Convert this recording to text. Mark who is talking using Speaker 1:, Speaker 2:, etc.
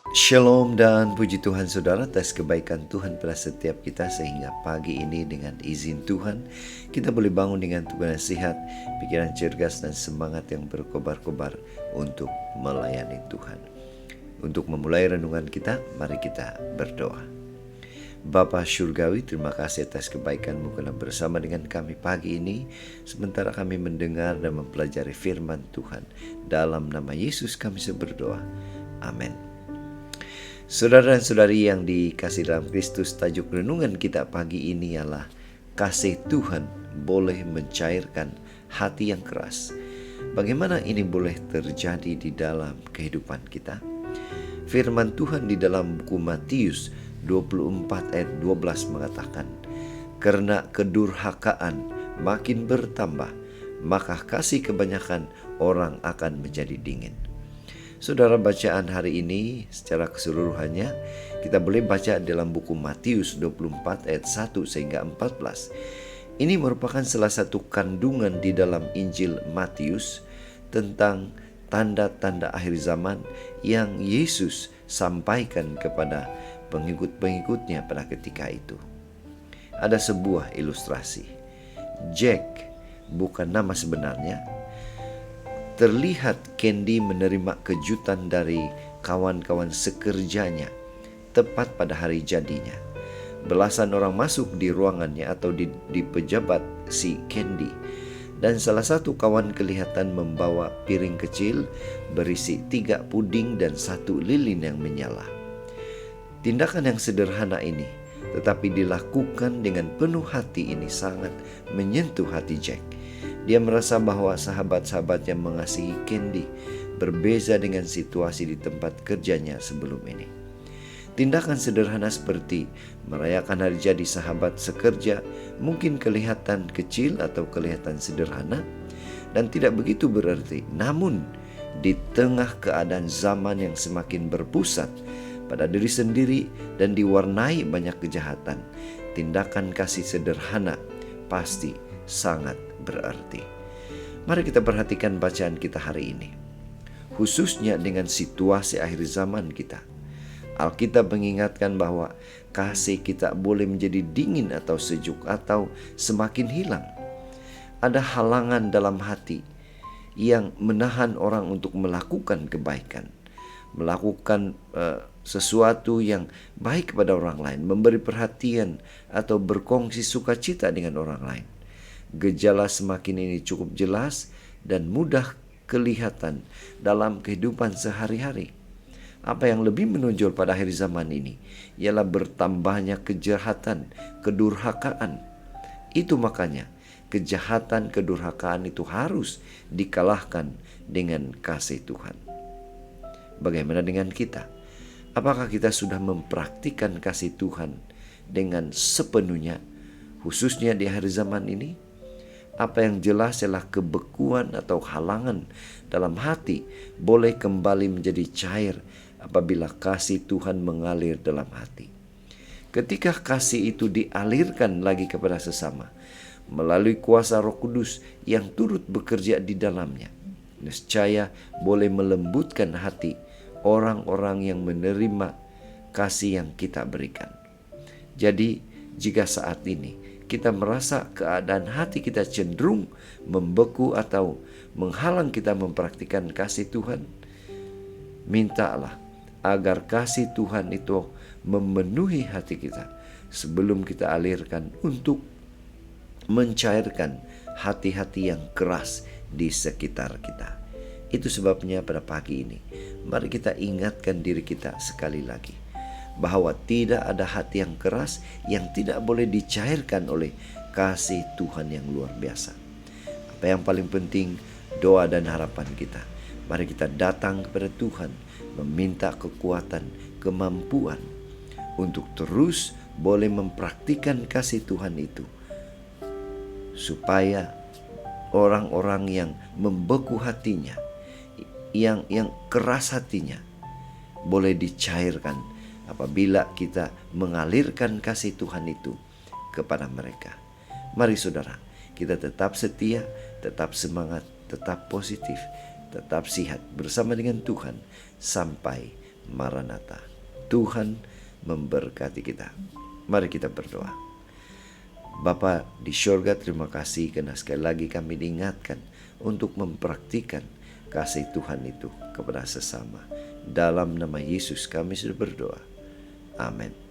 Speaker 1: Shalom dan puji Tuhan saudara atas kebaikan Tuhan pada setiap kita, sehingga pagi ini dengan izin Tuhan kita boleh bangun dengan tubuh yang sehat, pikiran cerdas dan semangat yang berkobar-kobar untuk melayani Tuhan. Untuk memulai renungan kita, mari kita berdoa. Bapa Syurgawi, terima kasih atas kebaikan-Mu karena bersama dengan kami pagi ini, sementara kami mendengar dan mempelajari firman Tuhan. Dalam nama Yesus kami berdoa. Amin. Saudara dan saudari yang dikasihi dalam Kristus, tajuk renungan kita pagi ini ialah kasih Tuhan boleh mencairkan hati yang keras. Bagaimana ini boleh terjadi di dalam kehidupan kita? Firman Tuhan di dalam buku Matius 24 ayat 12 mengatakan, "Karena kedurhakaan makin bertambah, maka kasih kebanyakan orang akan menjadi dingin." Saudara, bacaan hari ini secara keseluruhannya kita boleh baca dalam buku Matius 24 ayat 1 sehingga 14. Ini merupakan salah satu kandungan di dalam Injil Matius tentang tanda-tanda akhir zaman yang Yesus sampaikan kepada pengikut-pengikutnya pada ketika itu. Ada sebuah ilustrasi. Jack bukan nama sebenarnya. Terlihat Candy menerima kejutan dari kawan-kawan sekerjanya tepat pada hari jadinya. Belasan orang masuk di ruangannya atau di pejabat si Candy, dan salah satu kawan kelihatan membawa piring kecil berisi 3 puding dan 1 lilin yang menyala. Tindakan yang sederhana ini tetapi dilakukan dengan penuh hati ini sangat menyentuh hati Jack. Dia merasa bahwa sahabat-sahabatnya mengasihi Candy, berbeza dengan situasi di tempat kerjanya sebelum ini. Tindakan sederhana seperti merayakan hari jadi sahabat sekerja mungkin kelihatan kecil atau kelihatan sederhana dan tidak begitu berarti. Namun di tengah keadaan zaman yang semakin berpusat pada diri sendiri dan diwarnai banyak kejahatan, tindakan kasih sederhana pasti sangat berarti. Mari kita perhatikan bacaan kita hari ini, khususnya dengan situasi akhir zaman kita. Alkitab mengingatkan bahwa kasih kita boleh menjadi dingin atau sejuk atau semakin hilang. Ada halangan dalam hati yang menahan orang untuk melakukan kebaikan, melakukan sesuatu yang baik kepada orang lain, memberi perhatian atau berkongsi sukacita dengan orang lain. Gejala semakin ini cukup jelas dan mudah kelihatan dalam kehidupan sehari-hari. Apa yang lebih menonjol pada akhir zaman ini ialah bertambahnya kejahatan, kedurhakaan. Itu makanya kejahatan, kedurhakaan itu harus dikalahkan dengan kasih Tuhan. Bagaimana dengan kita? Apakah kita sudah mempraktikkan kasih Tuhan dengan sepenuhnya, khususnya di akhir zaman ini? Apa yang jelas adalah kebekuan atau halangan dalam hati boleh kembali menjadi cair apabila kasih Tuhan mengalir dalam hati. Ketika kasih itu dialirkan lagi kepada sesama melalui kuasa Roh Kudus yang turut bekerja di dalamnya, niscaya boleh melembutkan hati orang-orang yang menerima kasih yang kita berikan. Jadi jika saat ini kita merasa keadaan hati kita cenderung membeku atau menghalang kita mempraktikkan kasih Tuhan, mintalah agar kasih Tuhan itu memenuhi hati kita sebelum kita alirkan untuk mencairkan hati-hati yang keras di sekitar kita. Itu sebabnya pada pagi ini, mari kita ingatkan diri kita sekali lagi bahwa tidak ada hati yang keras yang tidak boleh dicairkan oleh kasih Tuhan yang luar biasa. Apa yang paling penting, doa dan harapan kita. Mari kita datang kepada Tuhan, meminta kekuatan, kemampuan untuk terus boleh mempraktikkan kasih Tuhan itu, supaya orang-orang yang membeku hatinya, yang keras hatinya, boleh dicairkan apabila kita mengalirkan kasih Tuhan itu kepada mereka. Mari saudara, kita tetap setia, tetap semangat, tetap positif, tetap sihat bersama dengan Tuhan sampai Maranatha. Tuhan memberkati kita. Mari kita berdoa. Bapa di surga, terima kasih karena sekali lagi kami diingatkan untuk mempraktikkan kasih Tuhan itu kepada sesama. Dalam nama Yesus kami sudah berdoa. Amin.